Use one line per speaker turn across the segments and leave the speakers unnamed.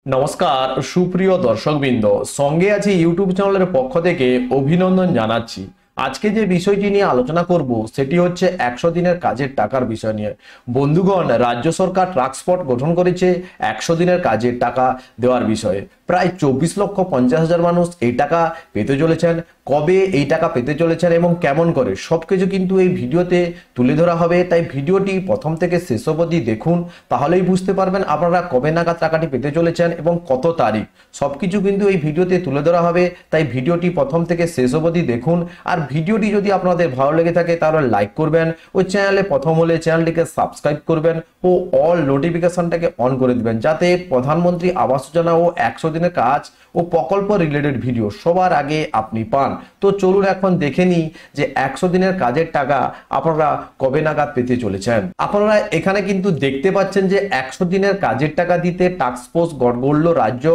নমস্কার সুপ্রিয় দর্শকবৃন্দ, সঙ্গে আছি ইউটিউব চ্যানেলের পক্ষ থেকে অভিনন্দন জানাচ্ছি। আজকে যে বিষয়টি নিয়ে আলোচনা করব সেটি হচ্ছে 100 দিনের কাজের টাকার বিষয় নিয়ে। বন্ধুগণ, রাজ্য সরকার ট্রাক্সপোর্ট গঠন করেছে 100 দিনের কাজের টাকা দেওয়ার বিষয়ে। প্রায় 24,50,000 মানুষ এই টাকা পেতে চলেছেন। কবে এই টাকা পেতে চলেছেন এবং কেমন করে সবকিছু কিন্তু এই ভিডিওতে তুলে ধরা হবে। তাই ভিডিওটি প্রথম থেকে শেষ অবধি দেখুন, তাহলেই বুঝতে পারবেন আপনারা কবে নাগাদ টাকাটি পেতে চলেছেন এবং কত তারিখ। সবকিছু কিন্তু এই ভিডিওতে তুলে ধরা হবে, তাই ভিডিওটি প্রথম থেকে শেষ অবধি দেখুন। আর ভিডিওটি যদি আপনাদের ভালো লেগে থাকে তাহলে লাইক করবেন, ও চ্যানেলে প্রথম হলে চ্যানেলটিকে সাবস্ক্রাইব করবেন ও অল নোটিফিকেশনটাকে অন করে দিবেন, যাতে প্রধানমন্ত্রী আবাস যোজনা ও 100 দিনের কাজ ও প্রকল্প রিলেটেড ভিডিও সবার আগে আপনি পান। তো চলুন এখন দেখে নিই যে 100 দিনের কাজের টাকা আপনারা কবে নাগাদ পেতে চলেছেন। আপনারা এখানে কিন্তু দেখতে পাচ্ছেন যে 100 দিনের কাজের টাকা দিতে টাস্ক ফোর্স গড়ল রাজ্য।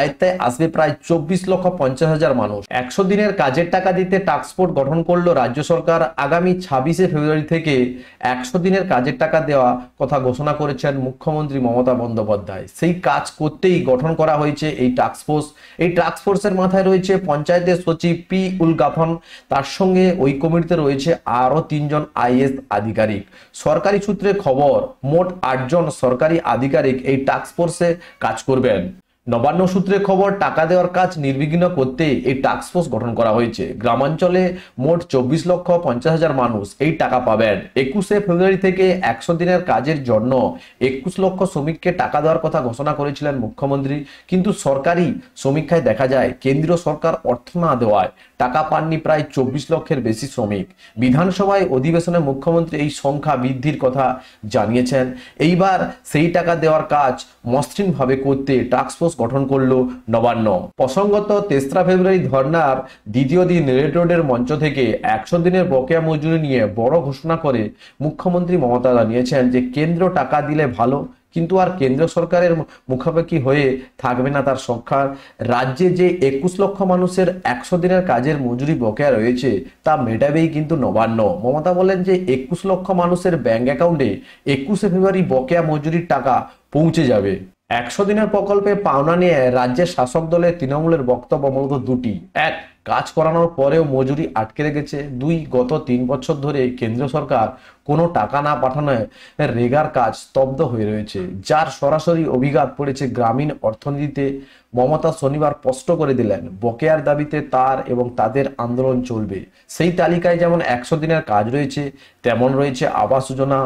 আয়ত্তায় আসবে প্রায় 24,50,000 মানুষ। 100 দিনের কাজের টাকা দিতে টাস্ক ফোর্স গঠন করলো রাজ্য সরকার। আগামী 26শে ফেব্রুয়ারি থেকে 100 দিনের কাজের টাকা দেওয়া কথা ঘোষণা করেছেন মুখ্যমন্ত্রী মমতা বন্দ্যোপাধ্যায়। সেই কাজ করতেই গঠন করা হয়েছে এই টাস্ক ফোর্স। এই টাস্ক ফোর্সের মাথায় রয়েছে পঞ্চায়েতের সচিব পি উল গাফন। তার সঙ্গে ওই কমিটিতে রয়েছে আরো 3 জন আইএএস আধিকারিক। সরকারি সূত্রে খবর, মোট 8 জন সরকারি আধিকারিক এই টাস্ক ফোর্সে কাজ করবেন। নবান্ন সূত্রে খবর, টাকা দেওয়ার কাজ নির্বিঘ্ন করতে এই টাস্ক ফোর্স গঠন করা হয়েছে। গ্রামাঞ্চলে মোট 24,50,000 মানুষ এই টাকা পাবেন। 21শে ফেব্রুয়ারি থেকে 100 দিনের কাজের জন্য 21 লক্ষ শ্রমিককে টাকা দেওয়ার কথা ঘোষণা করেছিলেন মুখ্যমন্ত্রী। কিন্তু সরকারি সমীক্ষায় দেখা যায় কেন্দ্রীয় সরকার অর্থ না দেওয়ায় টাকা পাননি প্রায় 24 লক্ষের বেশি শ্রমিক। বিধানসভায় অধিবেশনে মুখ্যমন্ত্রী এই সংখ্যা বৃদ্ধির কথা জানিয়েছেন। এইবার সেই টাকা দেওয়ার কাজ মসৃণভাবে করতে টাস্ক ফোর্স গঠন করলো নবান্ন। প্রসঙ্গত, 3রা ফেব্রুয়ারি ধর্নার দ্বিতীয় দিন রেড রোডের মঞ্চ থেকে 100 দিনের বকেয়া মজুরি নিয়ে বড় ঘোষণা করে মুখ্যমন্ত্রী মমতা জানিয়েছেন যে কেন্দ্র টাকা দিলে ভালো, কিন্তু আর কেন্দ্র সরকারের মুখাপেক্ষি হয়ে থাকবে না তার সরকার। রাজ্যে যে 21 লক্ষ মানুষের 100 দিনের কাজের মজুরি বকেয়া রয়েছে তা মেটাবেই কিন্তু নবান্ন। মমতা বলেন যে 21 লক্ষ মানুষের ব্যাংক অ্যাকাউন্টে 21শে ফেব্রুয়ারি বকেয়া মজুরির টাকা পৌঁছে যাবে। 100 দিনের প্রকল্পে পাওনা নিয়ে রাজ্যের শাসক দলের তৃণমূলের বক্তব্য মূলত দুটি। এক, কাজ করানোর পরেও মজুরি আটকে রেখেছে। 2, গত 3 বছর ধরে কেন্দ্র সরকার কোনো টাকা না পাঠানোয় রেগার কাজ স্তব্ধ হয়ে রয়েছে, যার সরাসরি অভিঘাত পড়েছে গ্রামীণ অর্থনীতিতে। মমতা শনিবার স্পষ্ট করে দিলেন বকেয়ার দাবিতে তার এবং তাদের আন্দোলন চলবে। সেই তালিকায় যেমন 100 দিনের কাজ রয়েছে, তেমন রয়েছে আবাস যোজনা,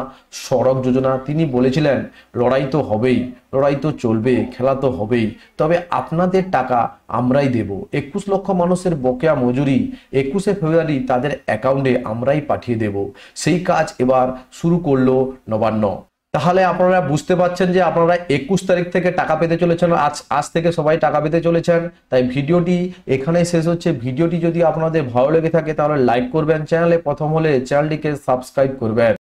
সড়ক যোজনা। তিনি বলেছিলেন লড়াই তো হবেই, লড়াই তো চলবে, খেলা তো হবেই, তবে আপনাদের টাকা আমরাই দেব। 21 লক্ষ মানুষের বকেয়া মজুরি 21শে ফেব্রুয়ারি তাদের অ্যাকাউন্টে আমরাই পাঠিয়ে দেব। সেই কাজ এবার শুরু করলো নবান্ন। তাহলে আপনারা বুঝতে পারছেন যে আপনারা 21 তারিখ থেকে টাকা পেতে চলেছেন। আজ থেকে সবাই টাকা পেতে চলেছেন। তাই ভিডিওটি এখানেই শেষ হচ্ছে। ভিডিওটি যদি আপনাদের ভালো লেগে থাকে তাহলে লাইক করবেন, চ্যানেলে প্রথম হলে চ্যানেলটিকে সাবস্ক্রাইব করবেন।